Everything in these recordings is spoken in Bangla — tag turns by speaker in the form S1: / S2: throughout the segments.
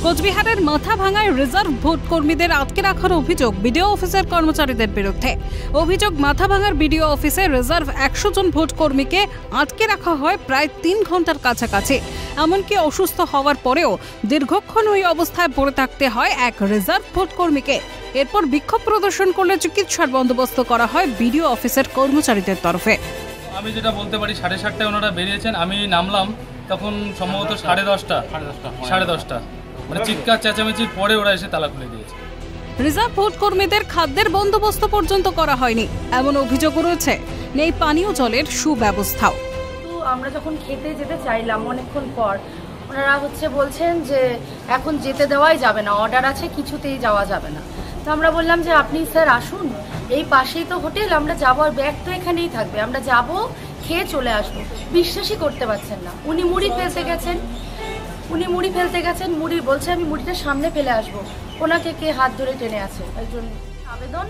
S1: কোচবিহারের মাথাভাঙায় রিজার্ভ ভোট কর্মীদের আটকে রাখার অভিযোগ বিডিও অফিসের কর্মচারীদের বিরুদ্ধে। অভিযোগ, মাথাভাঙার বিডিও অফিসে রিজার্ভ 100 জন ভোট কর্মীকে আটকে রাখা হয় প্রায় 3 ঘন্টার কাছাকাছি। এমনকি অসুস্থ হওয়ার পরেও দীর্ঘক্ষণ ওই অবস্থায় পড়ে থাকতে হয় এক রিজার্ভ ভোট কর্মীকে। এরপর বিক্ষোভ প্রদর্শন করলে চিকিৎসার বন্দোবস্ত করা হয় বিডিও অফিসের কর্মচারীদের তরফে।
S2: আমি যেটা বলতে পারি, 7:30টায় ওনারা বেরিয়েছেন, আমি নামলাম তখন সম্ভবত 10:30 মানে চিৎকার চেঁচামেচির পরে ওরা এসে তালা খুলে দিয়েছে।
S1: রিজার্ভ ভোট কর্মীদের খাদ্যের বন্দোবস্ত পর্যন্ত করা হয়নি এমন অভিযোগও রয়েছে। নেই পানীয় জলের সুব্যবস্থাও।
S3: আমরা যখন খেতে যেতে চাইলাম অনেকক্ষণ পর, ওনারা বলছেন যে এখন যেতে দেওয়াই যাবে না, অর্ডার আছে, কিছুতেই যাওয়া যাবে না। তো আমরা বললাম যে আপনি স্যার আসুন, এই পাশেই তো হোটেল, আমরা যাবো, আর ব্যাগ তো এখানেই থাকবে, আমরা যাব, খেয়ে চলে আসবো। বিশ্বাসই করতে পারছেন না, উনি মুড়ি ফেলতে গেছেন, মুড়ি বলছে আমি মুড়িটা সামনে ফেলে আসবো, ওনাকে কে হাত ধরে টেনে আছে। একজন আবেদন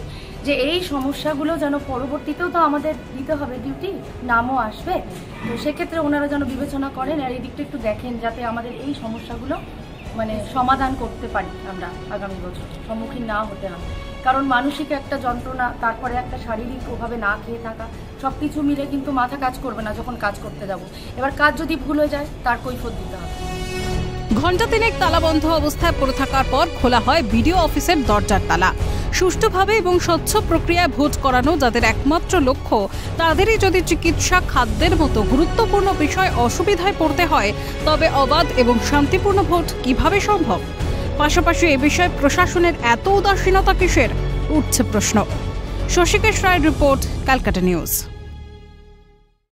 S3: যে এই সমস্যাগুলো যেন পরবর্তীতেও তো আমাদের দিতে হবে, ডিউটি নামও আসবে, তো সেক্ষেত্রে ওনারা যেন বিবেচনা করেন আর এই দিকটা একটু দেখেন যাতে আমাদের এই সমস্যাগুলো সমাধান করতে পারি, আমরা আগামী বছর সম্মুখীন না হতে হয়। কারণ মানসিক একটা যন্ত্রণা, তারপরে একটা শারীরিক ওভাবে না খেয়ে থাকা, সব কিছু মিলে কিন্তু মাথা কাজ করবে না যখন কাজ করতে যাব। এবার কাজ যদি ভুল হয়ে যায় তার কৈফিয়ত দিতে হবে।
S1: ঘণ্টা তিনেক তালাবন্ধ অবস্থায় পড়ে থাকার পর খোলা হয় বিডিও অফিসের দরজার তালা। সুষ্ঠুভাবে এবং স্বচ্ছ প্রক্রিয়ায় ভোট করানো যাদের একমাত্র লক্ষ্য, তাদেরই যদি চিকিৎসা, খাদ্যের মতো গুরুত্বপূর্ণ বিষয় অসুবিধায় পড়তে হয়, তবে অবাধ এবং শান্তিপূর্ণ ভোট কিভাবে সম্ভব? পাশাপাশি এ বিষয়ে প্রশাসনের এত উদাসীনতা কিসের, উঠছে প্রশ্ন। শশীকেশ রায়ের রিপোর্ট, ক্যালকাটা নিউজ।